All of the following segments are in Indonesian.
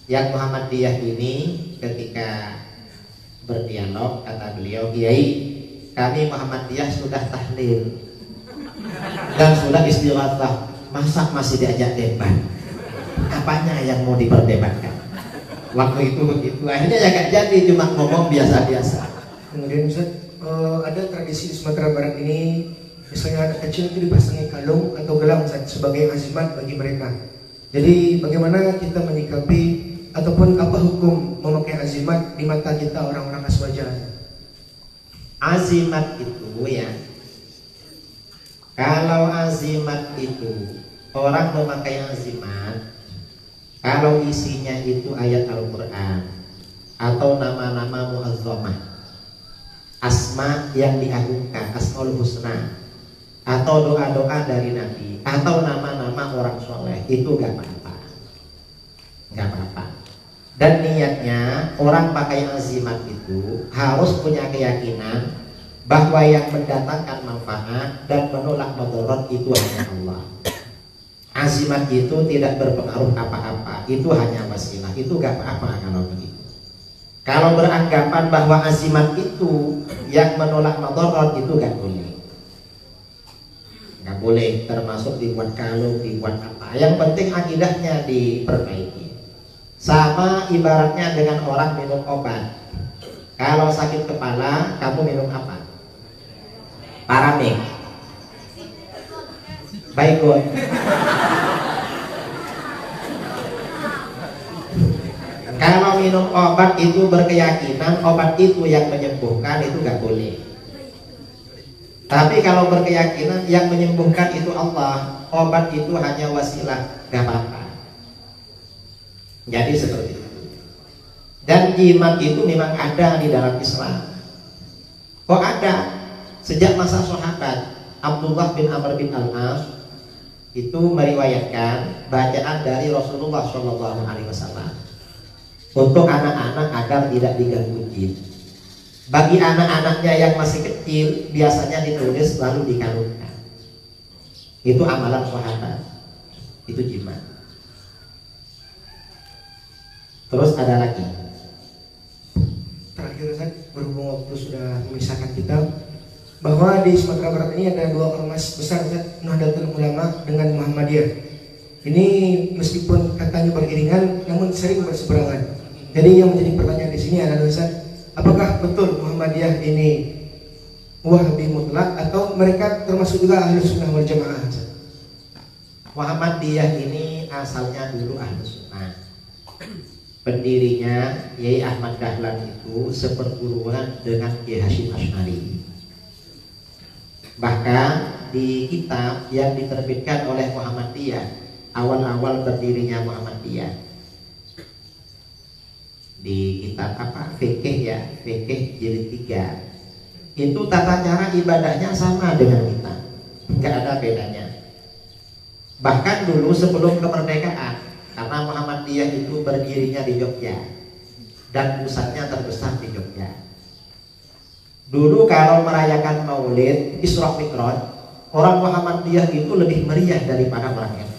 Yang Muhammadiyah ini ketika berdialog kata beliau, Kiai, kami Muhammadiyah sudah tahlil dan sudah istighatsah, masa masih diajak debat? Apanya yang mau diperdebatkan? Waktu itu begitu, akhirnya ya gak jadi, cuma ngomong biasa-biasa. Kemudian Ustaz, ada tradisi di Sumatera Barat ini, misalnya anak kecil itu dipasangi kalung atau gelang Ustaz, sebagai azimat bagi mereka. Jadi bagaimana kita menyikapi ataupun apa hukum memakai azimat di mata kita orang-orang aswaja? Azimat itu ya, kalau azimat itu orang memakai azimat, kalau isinya itu ayat Al-Quran atau nama-nama mu'azzamah, asma yang diagungkan, asmaul husna, atau doa-doa dari Nabi, atau nama-nama orang soleh, itu gak apa-apa, gak apa-apa. Dan niatnya orang pakai azimat itu harus punya keyakinan bahwa yang mendatangkan manfaat dan menolak mudarat itu hanya Allah. Azimat itu tidak berpengaruh apa-apa, itu hanya wasilah, itu gak apa-apa kalau begitu. Kalau beranggapan bahwa azimat itu yang menolak mudarat, itu gak boleh. Gak boleh, termasuk dibuat kalung, dibuat apa. Yang penting akidahnya diperbaiki. Sama ibaratnya dengan orang minum obat. Kalau sakit kepala, kamu minum apa? Paramek. Baikun. Kalau minum obat itu berkeyakinan obat itu yang menyembuhkan, itu gak boleh. Tapi kalau berkeyakinan yang menyembuhkan itu Allah, obat itu hanya wasilah, gak apa-apa. Jadi seperti itu. Dan jimat itu memang ada di dalam Islam. Kok ada? Sejak masa sahabat, Abdullah bin Amr bin Al-As itu meriwayatkan bacaan dari Rasulullah SAW untuk anak-anak agar tidak diganggu jin. Bagi anak-anaknya yang masih kecil biasanya ditulis lalu dikalungkan. Itu amalan sahabat. Itu jimat. Terus ada lagi. Terakhir Ustaz, berhubung waktu sudah memisahkan kita, bahwa di Sumatera Barat ini ada dua ormas besar Ustaz, Nahdlatul Ulama dengan Muhammadiyah. Ini meskipun katanya beriringan namun sering berseberangan. Jadi yang menjadi pertanyaan di sini adalah Ustaz, apakah betul Muhammadiyah ini Wahabi mutlak atau mereka termasuk juga Ahlus Sunnah wal Jamaah? Muhammadiyah ini asalnya dulu Ahlus Sunnah. Pendirinya Yai Ahmad Dahlan itu seperguruan dengan Kiai Hasyim Asy'ari. Bahkan di kitab yang diterbitkan oleh Muhammadiyah, awal-awal berdirinya Muhammadiyah, di kitab apa? Fikih ya, Fikih jilid 3. Itu tata cara ibadahnya sama dengan kita, nggak ada bedanya. Bahkan dulu sebelum kemerdekaan, karena Muhammadiyah itu berdirinya di Jogja dan pusatnya terbesar di Jogja. Dulu kalau merayakan Maulid, Isra Mi'raj, orang Muhammadiyah itu lebih meriah daripada orang NU.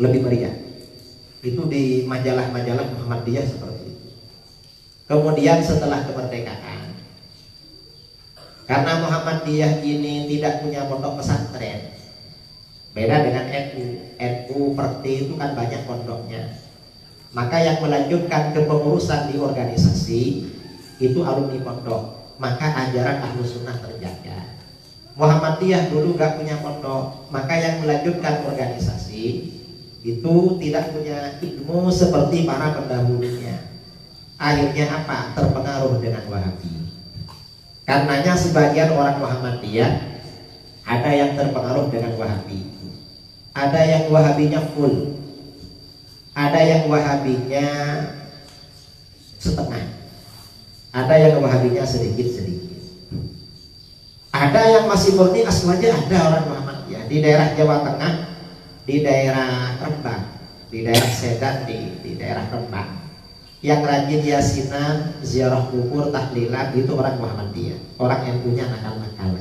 Lebih meriah. Itu di majalah-majalah Muhammadiyah seperti itu. Kemudian setelah kemerdekaan, karena Muhammadiyah ini tidak punya pondok pesantren, beda dengan NU. NU Perti itu kan banyak pondoknya. Maka yang melanjutkan kepengurusan di organisasi itu alumni pondok. Maka ajaran Ahlus Sunnah terjaga. Muhammadiyah dulu gak punya pondok, maka yang melanjutkan organisasi itu tidak punya ilmu seperti para pendahulunya. Akhirnya apa? Terpengaruh dengan Wahabi. Karenanya sebagian orang Muhammadiyah ada yang terpengaruh dengan Wahabi. Ada yang Wahabinya full, ada yang Wahabinya setengah, ada yang Wahabinya sedikit-sedikit. Ada yang masih murni aswaja, ada orang Muhammadiyah di daerah Jawa Tengah, di daerah Rembang, di daerah Sedan, di daerah Rembang. Yang rajin yasinan, ziarah kubur, tahlilan, itu orang Muhammadiyah. Orang yang punya nakal-nakal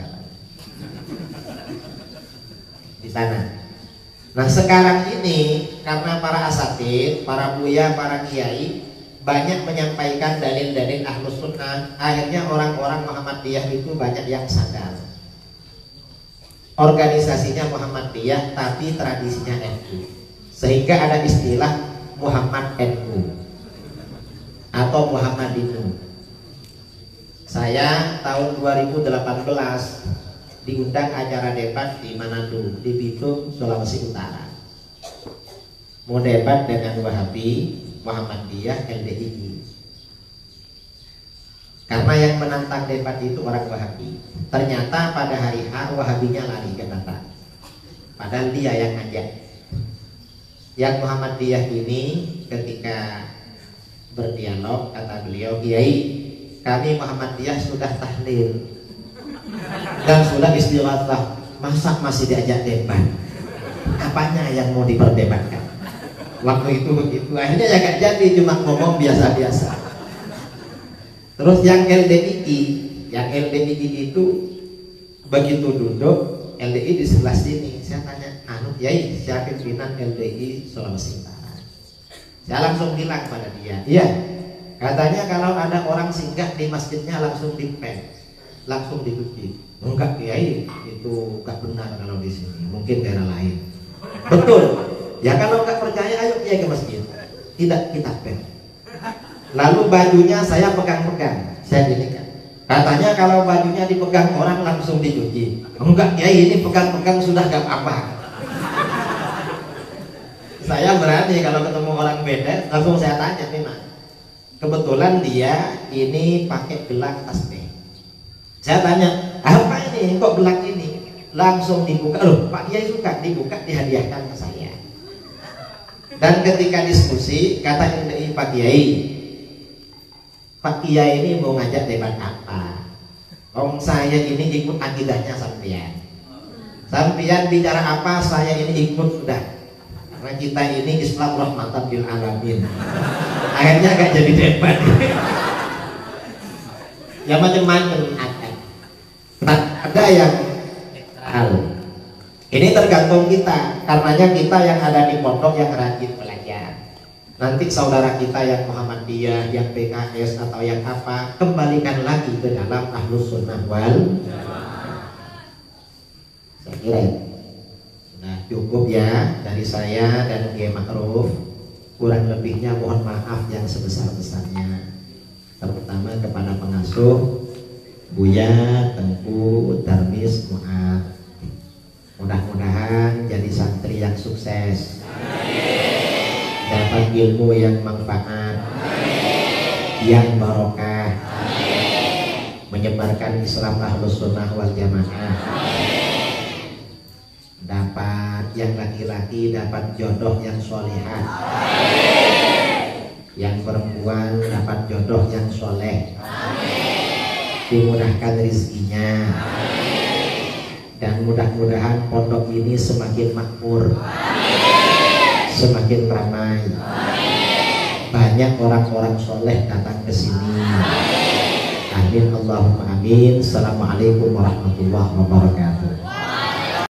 di sana. Nah sekarang ini karena para asatid, para buya, para kiai banyak menyampaikan dalil-dalil Ahlus Sunnah, akhirnya orang-orang Muhammadiyah itu banyak yang sadar. Organisasinya Muhammadiyah tapi tradisinya NU, sehingga ada istilah Muhammad NU atau Muhammadinu. Saya tahun 2018 diundang acara debat di Manado, di Bitung, Sulawesi Utara. Mau debat dengan Wahabi, Muhammadiyah, LDII. Karena yang menantang debat itu orang Wahabi. Ternyata pada hari H Wahabinya lari ke datang. Padahal dia yang ngajak. Yang Muhammadiyah ini ketika berdialog kata beliau, Kiai, kami Muhammadiyah sudah tahlil dan sudah istighatsah, masa masih diajak debat? Apanya yang mau diperdebatkan? Waktu itu begitu, akhirnya ya gak jadi, cuma ngomong biasa-biasa. Terus yang LDII itu begitu duduk, LDI di sebelah sini, saya tanya, Yai, siapa pimpinan LDI Sulawesi Utara? Saya langsung bilang pada dia, iya, katanya kalau ada orang singgah di masjidnya langsung dipen, langsung dicuci. Enggak Kiai, itu gak benar kalau di sini, mungkin daerah lain. Betul. Ya kalau nggak percaya, ayo Kiai ke masjid. Tidak, kita pen. Lalu bajunya saya pegang-pegang, saya gini kan. Katanya kalau bajunya dipegang orang langsung dicuci. Enggak Kiai, ini pegang-pegang sudah gak apa-apa. Saya berani kalau ketemu orang beda, langsung saya tanya memang. Kebetulan dia ini pakai gelang tasbih. Saya tanya, apa ini? Kok gelang ini? Langsung dibuka. Loh, Pak Kiai suka dibuka, dihadiahkan ke saya. Dan ketika diskusi, kata LDI Pak Kiai ini mau ngajak debat apa? Om saya ini ikut akidahnya sampean. Sampean bicara apa, saya ini ikut sudah. Karena kita ini Islam rahmatan lil alamin. Akhirnya gak jadi debat. Ya macam-macam ada. Ada yang hal. Ini tergantung kita. Karenanya kita yang ada di pondok yang rajin belajar. Nanti saudara kita yang Muhammadiyah, yang PKS atau yang apa, kembalikan lagi ke dalam Ahlus Sunnah wal Jamaah. Saya kira nah cukup ya dari saya dan Kiai Ma'ruf. Kurang lebihnya mohon maaf yang sebesar-besarnya, terutama kepada pengasuh Buya, Tengku, Darmis, Mu'ad. Mudah-mudahan jadi santri yang sukses, dapat ilmu yang manfaat, yang barokah, menyebarkan Islam Ahlus Sunnah wal Jamaah. Dapat yang laki-laki dapat jodoh yang solehah, yang perempuan dapat jodoh yang soleh, dimudahkan rezekinya, dan mudah-mudahan pondok ini semakin makmur, semakin ramai, banyak orang-orang soleh datang ke sini. Amin Allahumma amin. Assalamualaikum warahmatullahi wabarakatuh.